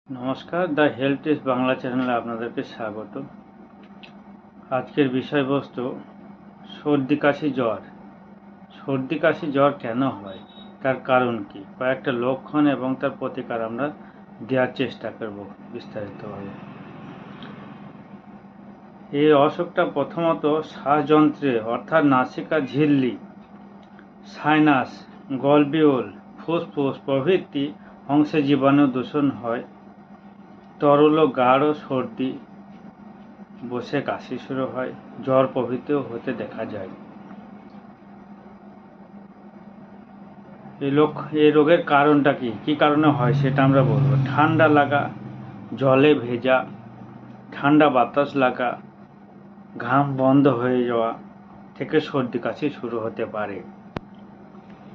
নমস্কার, the health tips Bangla চ্যানেলে আপনাদেরকে স্বাগত। আজকের বিষয়বস্তু সর্দি কাশি জ্বর। সর্দি কাশি জ্বর কেন হয়, তার কারণ কি, কয়েকটা লক্ষণ এবং তার প্রতিকার আমরা দেওয়ার চেষ্টা করব বিস্তারিতভাবে। এই অসুখটা প্রথমত শ্বাসযন্ত্রে অর্থাৎ নাসিকা ঝিল্লি, সাইনাস, গলবিউল, ফুসফুস প্রভৃতি অংশে জীবাণু দূষণ হয়। তরল ও গাঢ় সর্দি, বসে কাশি শুরু হয়, জ্বর প্রভৃতিও হতে দেখা যায়। এই রোগের কারণটা কি কারণে হয় সেটা আমরা বলবো। ঠান্ডা লাগা, জলে ভেজা, ঠান্ডা বাতাস লাগা, ঘাম বন্ধ হয়ে যাওয়া থেকে সর্দি কাশি শুরু হতে পারে।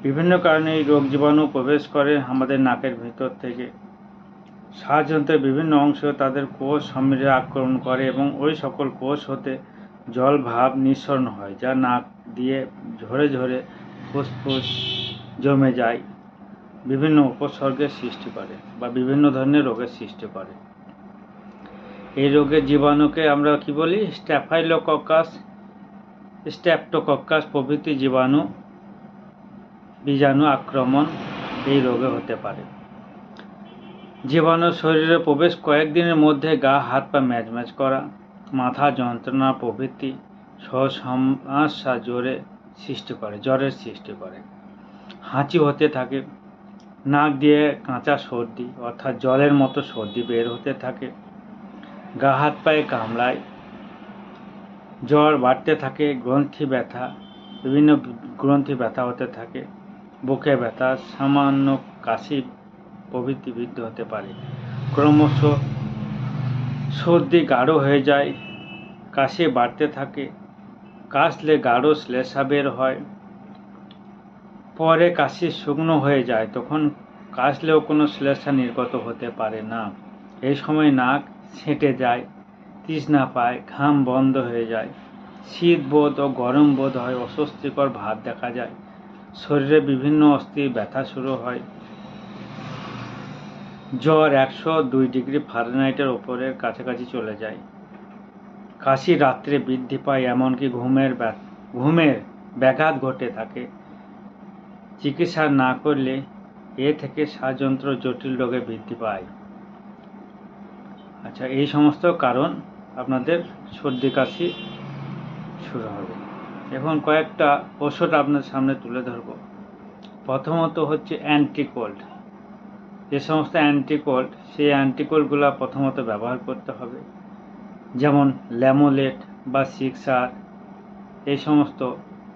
বিভিন্ন কারণে এই রোগ জীবাণু প্রবেশ করে আমাদের নাকের ভিতর থেকে শ্বাসযন্ত্রের বিভিন্ন অংশ তাদের কোষ সমৃদ্ধি আক্রমণ করে এবং ওই সকল কোষ হতে জল ভাব নিঃসরণ হয়, যা নাক দিয়ে ঝরে ঝরে ফুসফুস জমে যায়, বিভিন্ন উপসর্গের সৃষ্টি করে বা বিভিন্ন ধরনের রোগের সৃষ্টি করে। এই রোগের জীবাণুকে আমরা কি বলি? স্ট্যাফাইলোকক্কাস, স্ট্রেপ্টোকক্কাস প্রভৃতি বীজাণু আক্রমণ এই রোগে হতে পারে। জীবাণু শরীরে প্রবেশ কয়েকদিনের মধ্যে গা হাত পা ম্যাজম্যাজ করা, মাথা যন্ত্রণা প্রভৃতি সহ সমস্যা জ্বরের সৃষ্টি করে। হাঁচি হতে থাকে, নাক দিয়ে কাঁচা সর্দি অর্থাৎ জলের মতো সর্দি বের হতে থাকে, গা হাত পায়ে কামড়ায়, জ্বর বাড়তে থাকে, বিভিন্ন গ্রন্থি ব্যথা হতে থাকে, বুকে ব্যথা, সামান্য কাশি প্রভৃতি বৃদ্ধি হতে পারে। ক্রমশ সর্দি গাঢ় হয়ে যায়, কাশি বাড়তে থাকে, কাশলে গাঢ় শ্লেষা বের হয়, পরে কাশি শুকনো হয়ে যায়, তখন কাশলেও কোনো শ্লেষা নির্গত হতে পারে না। এই সময় নাক ছেঁটে যায়, তৃষ্ণা পায়, ঘাম বন্ধ হয়ে যায়, শীত বোধ ও গরম বোধ হয়, অস্বস্তিকর ভাব দেখা যায়, শরীরে বিভিন্ন অস্থির ব্যথা শুরু হয়, জ্বর 102 ডিগ্রি ফারেনহাইটের ওপরের কাছাকাছি চলে যায়, কাশি রাত্রে বৃদ্ধি পায়, এমনকি ঘুমের ব্যাঘাত ঘটে থাকে। চিকিৎসা না করলে এ থেকে শ্বাসযন্ত্র জটিল রোগে বৃদ্ধি পায়। আচ্ছা, এই সমস্ত কারণ আপনাদের সর্দি কাশি শুরু হবে। এখন কয়েকটা ওষুধ আপনার সামনে তুলে ধরব। প্রথমত হচ্ছে অ্যান্টিকোল্ড। যে সমস্ত অ্যান্টিকোল্ড, সেই অ্যান্টিকোল্ডগুলো প্রথমত ব্যবহার করতে হবে, যেমন ল্যামোলেট বা সিক্সার, এই সমস্ত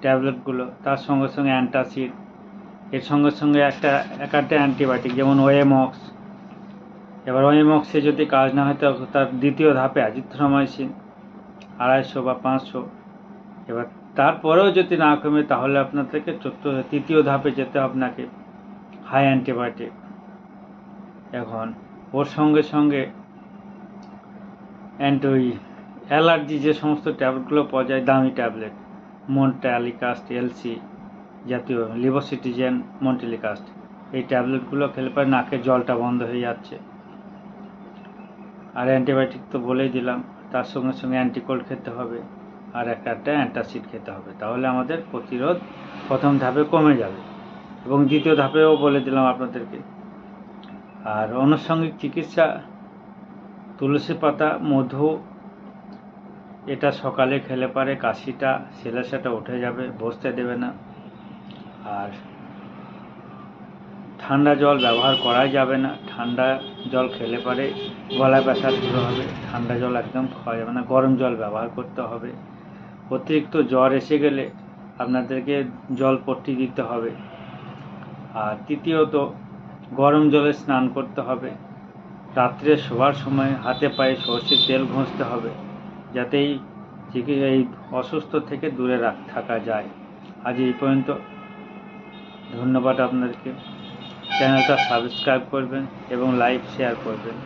ট্যাবলেটগুলো। তার সঙ্গে সঙ্গে অ্যান্টাসিড, এর সঙ্গে সঙ্গে একটা অ্যান্টিবায়োটিক যেমন ওএমক্স। এবার ওএমক্সে যদি কাজ না হয় তার দ্বিতীয় ধাপে অ্যাজিথ্রোমাইসিন 250 বা 500। এবার তারপরেও যদি না কমে তাহলে আপনাদেরকে তৃতীয় ধাপে যেতে হবে, আপনাকে হাই অ্যান্টিবায়োটিক। এখন ওর সঙ্গে সঙ্গে অ্যালার্জি যে সমস্ত ট্যাবলেটগুলো পাওয়া যায়, দামি ট্যাবলেট, মন্টেলিকাস্ট এলসি জাতীয়, লিভোসিটিজেন, মন্টেলিকাস্ট, এই ট্যাবলেটগুলো খেলে পরে নাকের জলটা বন্ধ হয়ে যাচ্ছে। আর অ্যান্টিবায়োটিক তো বলেই দিলাম, তার সঙ্গে সঙ্গে অ্যান্টিকোল্ড খেতে হবে, আর একটা অ্যান্টাসিড খেতে হবে। তাহলে আমাদের প্রতিরোধ প্রথম ধাপে কমে যাবে, এবং দ্বিতীয় ধাপেও বলে দিলাম আপনাদেরকে। আর আনুষঙ্গিক চিকিৎসা, তুলসী পাতা, মধু, এটা সকালে খেলে পারে কাশিটা, শ্লেষাটা উঠে যাবে, বসতে দেবে না। আর ঠান্ডা জল ব্যবহার করাই যাবে না, ঠান্ডা জল খেলে পারে গলায় ব্যথা শুরু হবে, ঠান্ডা জল একদম খাওয়া যাবে না, গরম জল ব্যবহার করতে হবে। অতিরিক্ত জ্বর এসে গেলে আপনাদেরকে জলপট্টি দিতে হবে। আর তৃতীয়ত, গরম জলে স্নান করতে হবে। রাত্রে শোবার সময় হাতে পায়ে সরষের তেল ঘষতে হবে, যাতে এই অসুস্থ থেকে দূরে থাকা যায়। আজ এই পর্যন্ত। ধন্যবাদ আপনাদেরকে। চ্যানেলটা সাবস্ক্রাইব করবেন এবং লাইক শেয়ার করবেন।